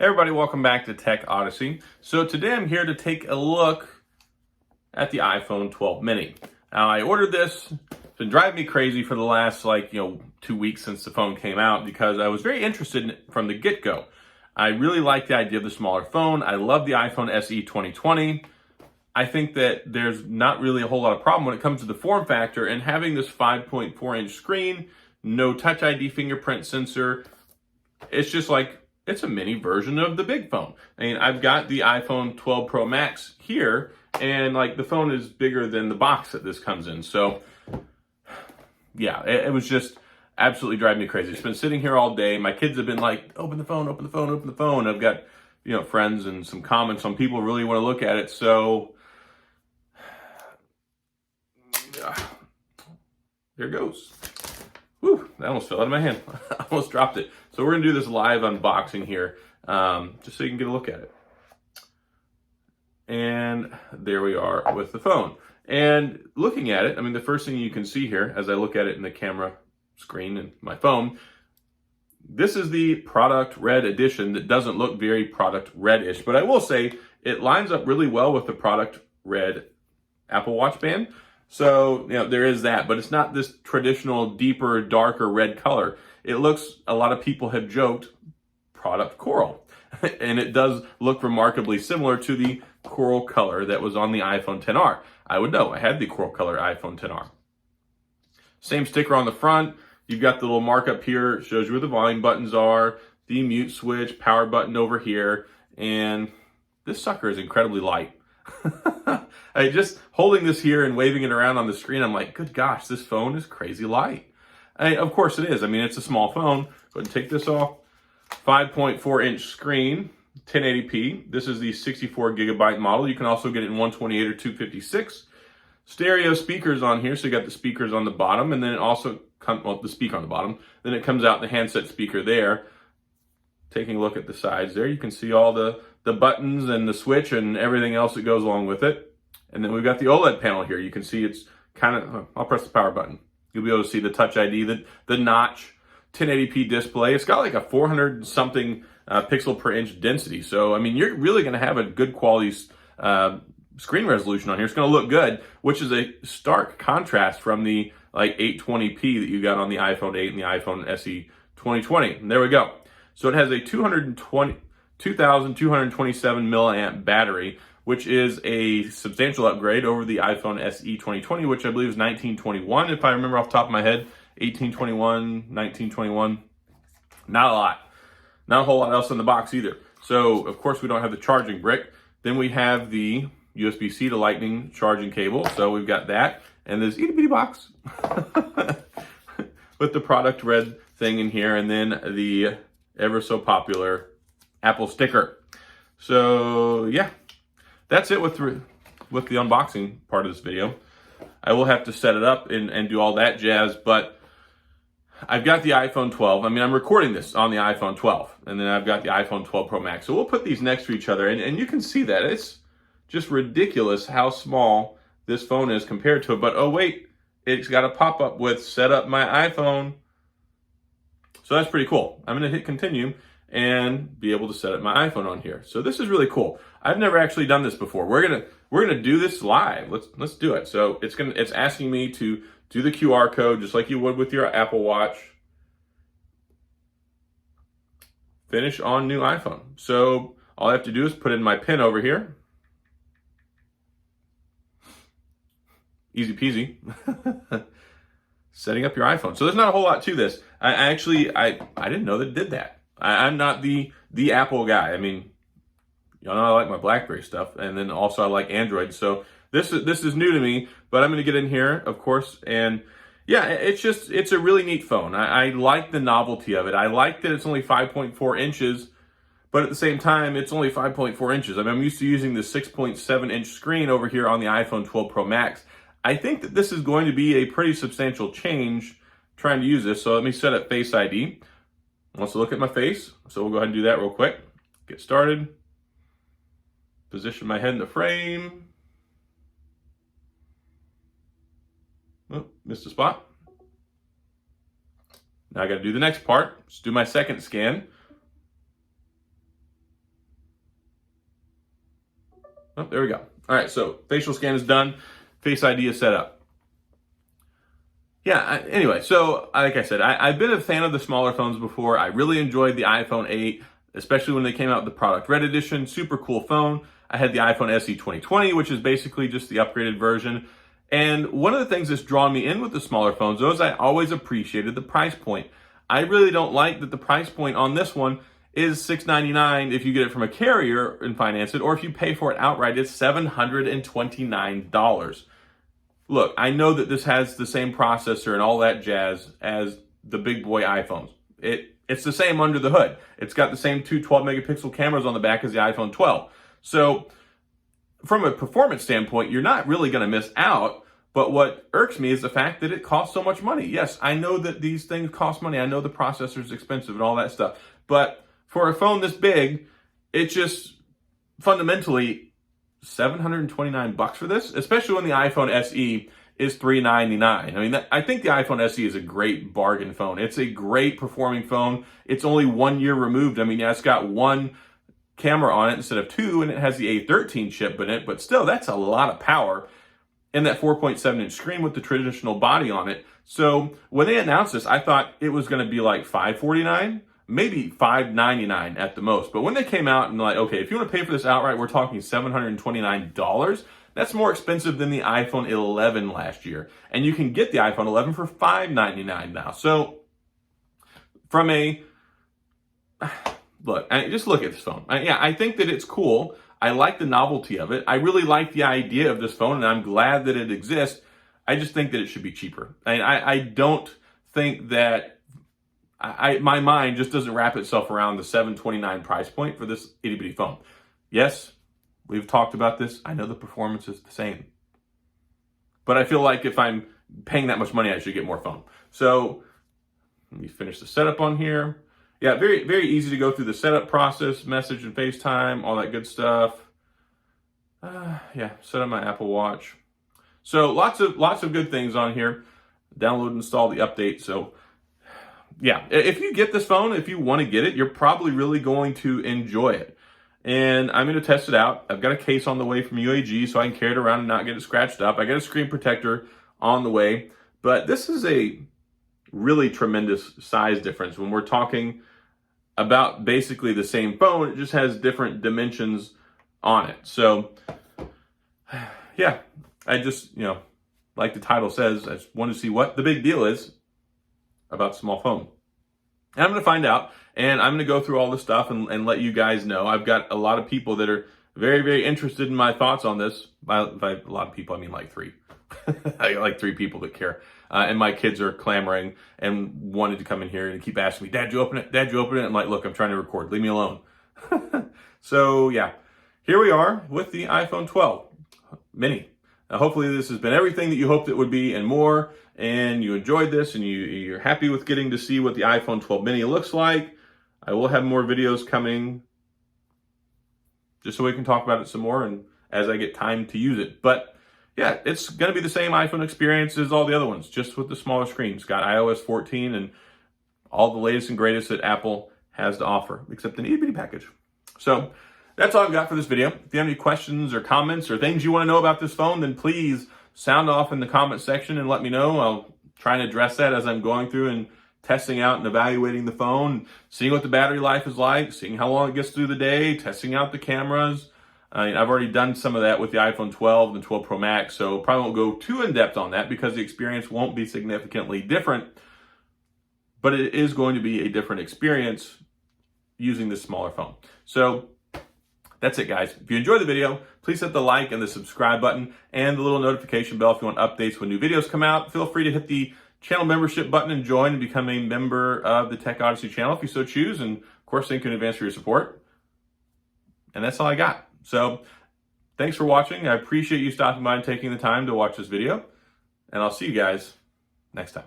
Hey everybody, welcome back to Tech Odyssey. So today I'm here to take a look at the iPhone 12 mini. Now I ordered this. It's been driving me crazy for the last 2 weeks since the phone came out because I was very interested in it from the get-go. I really like the idea of the smaller phone. I love the iPhone SE 2020. I think that there's not really a whole lot of problem when it comes to the form factor, and having this 5.4-inch screen, no Touch ID fingerprint sensor, it's just like it's a mini version of the big phone. I mean, I've got the iPhone 12 Pro Max here, and the phone is bigger than the box that this comes in. So yeah, it was just absolutely driving me crazy. It's been sitting here all day. My kids have been like, open the phone, open the phone, open the phone. I've got, friends and some comments on people really want to look at it. So there it goes. Whew, that almost fell out of my hand. I almost dropped it. So we're gonna do this live unboxing here, just so you can get a look at it. And there we are with the phone. And looking at it, I mean, the first thing you can see here, as I look at it in the camera screen and my phone, this is the product red edition that doesn't look very product red-ish, but I will say it lines up really well with the product red Apple Watch band. So, there is that, but it's not this traditional, deeper, darker red color. It looks, a lot of people have joked, product coral. And it does look remarkably similar to the coral color that was on the iPhone XR. I would know, I had the coral color iPhone XR. Same sticker on the front. You've got the little markup here. It shows you where the volume buttons are, the mute switch, power button over here, and this sucker is incredibly light. Just holding this here and waving it around on the screen, I'm like, good gosh, this phone is crazy light. Of course it is. I mean, it's a small phone. Go ahead and take this off. 5.4-inch screen, 1080p. This is the 64 gigabyte model. You can also get it in 128 or 256. Stereo speakers on here, so you got the speakers on the bottom, and then it also comes, well, the speaker on the bottom. Then it comes out the handset speaker there. Taking a look at the sides there, you can see all the buttons and the switch and everything else that goes along with it. And then we've got the OLED panel here. You can see it's kind of, I'll press the power button. You'll be able to see the Touch ID, the notch, 1080p display. It's got like a 400 something pixel per inch density. So, I mean, you're really going to have a good quality screen resolution on here. It's going to look good, which is a stark contrast from the 820p that you got on the iPhone 8 and the iPhone SE 2020. And there we go. So it has a 2,227 milliamp battery, which is a substantial upgrade over the iPhone SE 2020, which I believe is 1921, if I remember off the top of my head. 1821, 1921. Not a lot. Not a whole lot else in the box either. So, of course, we don't have the charging brick. Then we have the USB-C to Lightning charging cable. So we've got that. And this itty-bitty box with the product red thing in here. And then the ever so popular Apple sticker. So, yeah. That's it with the unboxing part of this video. I will have to set it up and do all that jazz, but I've got the iPhone 12. I mean, I'm recording this on the iPhone 12, and then I've got the iPhone 12 Pro Max. So we'll put these next to each other, and you can see that. It's just ridiculous how small this phone is compared to it. But oh wait, it's got a pop-up with set up my iPhone. So that's pretty cool. I'm gonna hit continue and be able to set up my iPhone on here. So this is really cool. I've never actually done this before. We're gonna do this live. Let's do it. So it's asking me to do the QR code just like you would with your Apple Watch. Finish on new iPhone. So all I have to do is put in my PIN over here. Easy peasy. Setting up your iPhone. So there's not a whole lot to this. I didn't know that it did that. I'm not the Apple guy. I mean, y'all know I like my BlackBerry stuff, and then also I like Android. So this is new to me, but I'm going to get in here, of course, and yeah, it's a really neat phone. I like the novelty of it. I like that it's only 5.4 inches, but at the same time, it's only 5.4 inches. I mean, I'm used to using the 6.7-inch screen over here on the iPhone 12 Pro Max. I think that this is going to be a pretty substantial change trying to use this. So let me set up Face ID. Wants to look at my face, so we'll go ahead and do that real quick. Get started. Position my head in the frame. Oh, missed a spot. Now I got to do the next part. Let's do my second scan. Oh, there we go. All right, so facial scan is done. Face ID is set up. Yeah, anyway, so like I said, I've been a fan of the smaller phones before. I really enjoyed the iPhone 8, especially when they came out with the Product Red Edition. Super cool phone. I had the iPhone SE 2020, which is basically just the upgraded version. And one of the things that's drawn me in with the smaller phones, though, is I always appreciated the price point. I really don't like that the price point on this one is $699 if you get it from a carrier and finance it, or if you pay for it outright, it's $729. Look, I know that this has the same processor and all that jazz as the big boy iPhones. It's the same under the hood. It's got the same two 12-megapixel cameras on the back as the iPhone 12. So from a performance standpoint, you're not really going to miss out. But what irks me is the fact that it costs so much money. Yes, I know that these things cost money. I know the processor is expensive and all that stuff. But for a phone this big, it's just fundamentally $729 for this, especially when the iPhone SE is $399. I mean, I think the iPhone SE is a great bargain phone. It's a great performing phone. It's only 1 year removed. I mean, yeah, it's got one camera on it instead of two, and it has the A13 chip in it, but still, that's a lot of power. And that 4.7-inch screen with the traditional body on it. So when they announced this, I thought it was going to be like $549. Maybe $599 at the most. But when they came out and like, okay, if you want to pay for this outright, we're talking $729. That's more expensive than the iPhone 11 last year. And you can get the iPhone 11 for $599 now. So from a, just look at this phone. I think that it's cool. I like the novelty of it. I really like the idea of this phone, and I'm glad that it exists. I just think that it should be cheaper. I don't think that my mind just doesn't wrap itself around the $729 price point for this itty bitty phone. Yes, we've talked about this. I know the performance is the same. But I feel like if I'm paying that much money, I should get more phone. So let me finish the setup on here. Yeah, very, very easy to go through the setup process, message and FaceTime, all that good stuff. Set up my Apple Watch. So lots of good things on here. Download and install the update. So yeah, if you get this phone, if you want to get it, you're probably really going to enjoy it. And I'm going to test it out. I've got a case on the way from UAG so I can carry it around and not get it scratched up. I got a screen protector on the way. But this is a really tremendous size difference when we're talking about basically the same phone. It just has different dimensions on it. So yeah, I just, like the title says, I just want to see what the big deal is about small phone. And I'm going to find out, and I'm going to go through all this stuff and let you guys know. I've got a lot of people that are very, very interested in my thoughts on this. By a lot of people, I mean like three. I got like three people that care. And my kids are clamoring and wanted to come in here and keep asking me, Dad, you open it? Dad, you open it? I'm like, look, I'm trying to record. Leave me alone. So yeah, here we are with the iPhone 12 mini. Hopefully this has been everything that you hoped it would be and more, and you enjoyed this and you're happy with getting to see what the iPhone 12 mini looks like. I will have more videos coming just so we can talk about it some more and as I get time to use it. But yeah, it's going to be the same iPhone experience as all the other ones, just with the smaller screen. It's got iOS 14 and all the latest and greatest that Apple has to offer, except an itty bitty package. So that's all I've got for this video. If you have any questions or comments or things you want to know about this phone, then please sound off in the comment section and let me know. I'll try and address that as I'm going through and testing out and evaluating the phone, seeing what the battery life is like, seeing how long it gets through the day, testing out the cameras. I've already done some of that with the iPhone 12 and the 12 Pro Max, so probably won't go too in-depth on that because the experience won't be significantly different, but it is going to be a different experience using this smaller phone. So that's it, guys. If you enjoyed the video, please hit the like and the subscribe button and the little notification bell if you want updates when new videos come out. Feel free to hit the channel membership button and join and become a member of the Tech Odyssey channel if you so choose. And of course, thank you in advance for your support. And that's all I got. So thanks for watching. I appreciate you stopping by and taking the time to watch this video. And I'll see you guys next time.